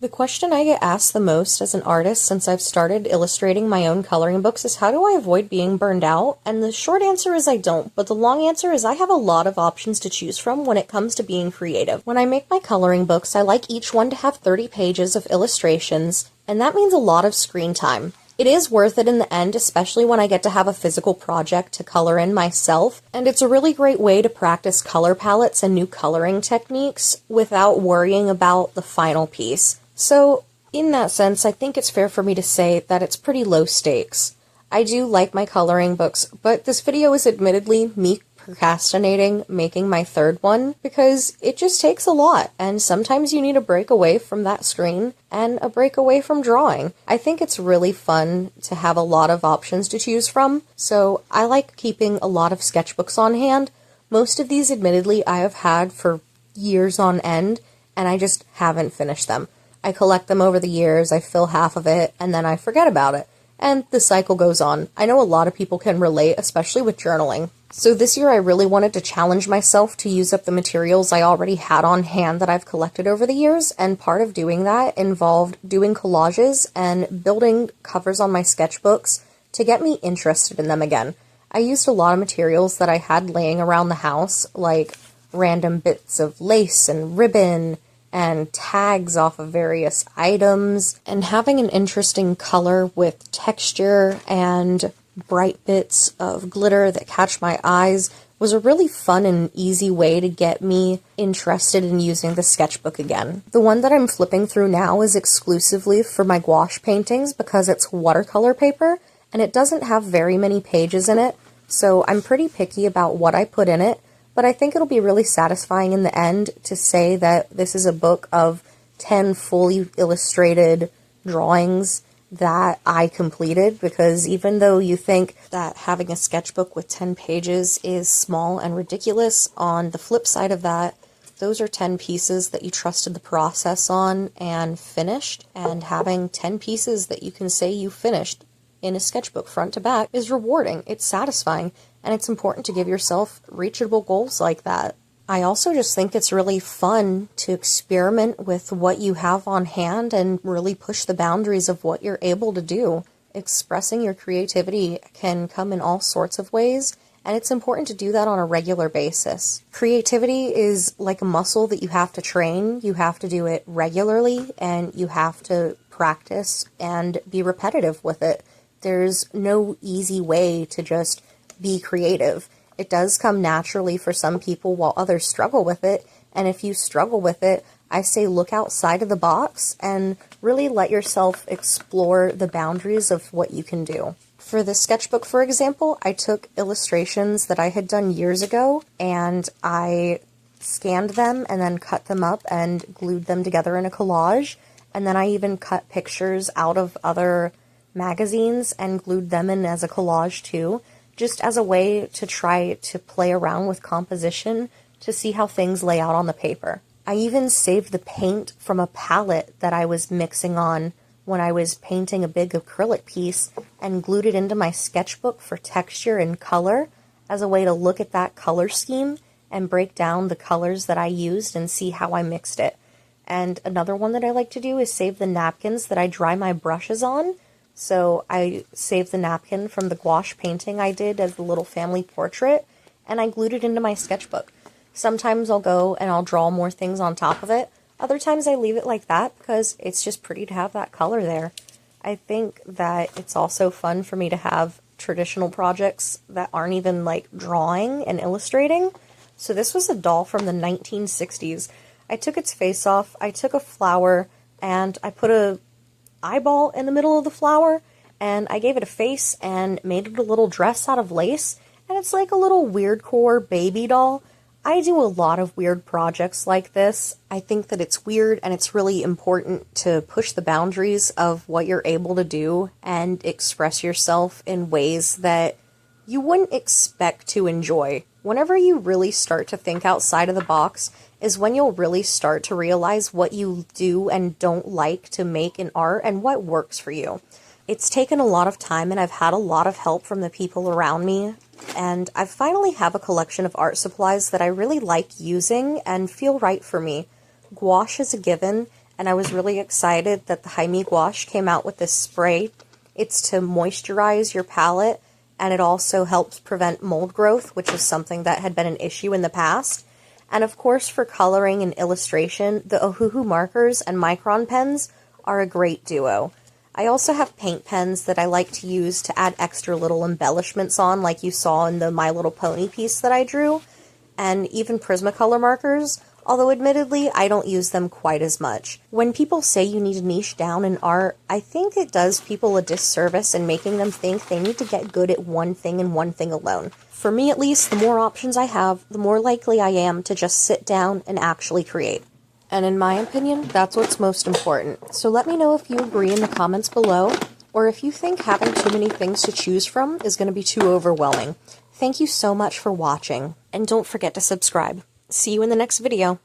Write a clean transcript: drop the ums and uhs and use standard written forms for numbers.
The question I get asked the most as an artist since I've started illustrating my own coloring books is how do I avoid being burned out? And the short answer is I don't, but the long answer is I have a lot of options to choose from when it comes to being creative. When I make my coloring books, I like each one to have 30 pages of illustrations, and that means a lot of screen time. It is worth it in the end, especially when I get to have a physical project to color in myself, and it's a really great way to practice color palettes and new coloring techniques without worrying about the final piece. So, in that sense, I think it's fair for me to say that it's pretty low stakes. I do like my coloring books, but this video is admittedly me procrastinating making my third one because it just takes a lot, and sometimes you need a break away from that screen and a break away from drawing. I think it's really fun to have a lot of options to choose from, so I like keeping a lot of sketchbooks on hand. Most of these, admittedly, I have had for years on end, and I just haven't finished them. I collect them over the years, I fill half of it, and then I forget about it. And the cycle goes on. I know a lot of people can relate, especially with journaling. So this year I really wanted to challenge myself to use up the materials I already had on hand that I've collected over the years, and part of doing that involved doing collages and building covers on my sketchbooks to get me interested in them again. I used a lot of materials that I had laying around the house, like random bits of lace and ribbon, and tags off of various items, and having an interesting color with texture and bright bits of glitter that catch my eyes was a really fun and easy way to get me interested in using the sketchbook again. The one that I'm flipping through now is exclusively for my gouache paintings because it's watercolor paper, and it doesn't have very many pages in it, so I'm pretty picky about what I put in it. But I think it'll be really satisfying in the end to say that this is a book of 10 fully illustrated drawings that I completed, because even though you think that having a sketchbook with 10 pages is small and ridiculous, on the flip side of that, those are 10 pieces that you trusted the process on and finished, and having 10 pieces that you can say you finished in a sketchbook front to back is rewarding, it's satisfying, and it's important to give yourself reachable goals like that. I also just think it's really fun to experiment with what you have on hand and really push the boundaries of what you're able to do. Expressing your creativity can come in all sorts of ways, and it's important to do that on a regular basis. Creativity is like a muscle that you have to train. You have to do it regularly, and you have to practice and be repetitive with it. There's no easy way to just be creative. It does come naturally for some people while others struggle with it, and if you struggle with it, I say look outside of the box and really let yourself explore the boundaries of what you can do. For this sketchbook, for example, I took illustrations that I had done years ago, and I scanned them and then cut them up and glued them together in a collage, and then I even cut pictures out of other magazines and glued them in as a collage too, just as a way to try to play around with composition to see how things lay out on the paper. I even saved the paint from a palette that I was mixing on when I was painting a big acrylic piece and glued it into my sketchbook for texture and color as a way to look at that color scheme and break down the colors that I used and see how I mixed it. And another one that I like to do is save the napkins that I dry my brushes on. So I saved the napkin from the gouache painting I did as the little family portrait, and I glued it into my sketchbook. Sometimes I'll go and I'll draw more things on top of it. Other times I leave it like that because it's just pretty to have that color there. I think that it's also fun for me to have traditional projects that aren't even like drawing and illustrating. So this was a doll from the 1960s. I took its face off, I took a flower, and I put a eyeball in the middle of the flower, and I gave it a face and made it a little dress out of lace, and it's like a little weirdcore baby doll. I do a lot of weird projects like this. I think that it's weird, and it's really important to push the boundaries of what you're able to do and express yourself in ways that you wouldn't expect to enjoy. Whenever you really start to think outside of the box is when you'll really start to realize what you do and don't like to make in art and what works for you. It's taken a lot of time, and I've had a lot of help from the people around me, and I finally have a collection of art supplies that I really like using and feel right for me. Gouache is a given, and I was really excited that the Jaime Gouache came out with this spray. It's to moisturize your palette, and it also helps prevent mold growth, which is something that had been an issue in the past. And of course, for coloring and illustration, the Ohuhu markers and Micron pens are a great duo. I also have paint pens that I like to use to add extra little embellishments on, like you saw in the My Little Pony piece that I drew, and even Prismacolor markers, although admittedly I don't use them quite as much. When people say you need to niche down in art, I think it does people a disservice in making them think they need to get good at one thing and one thing alone. For me at least, the more options I have, the more likely I am to just sit down and actually create. And in my opinion, that's what's most important. So let me know if you agree in the comments below, or if you think having too many things to choose from is going to be too overwhelming. Thank you so much for watching, and don't forget to subscribe. See you in the next video.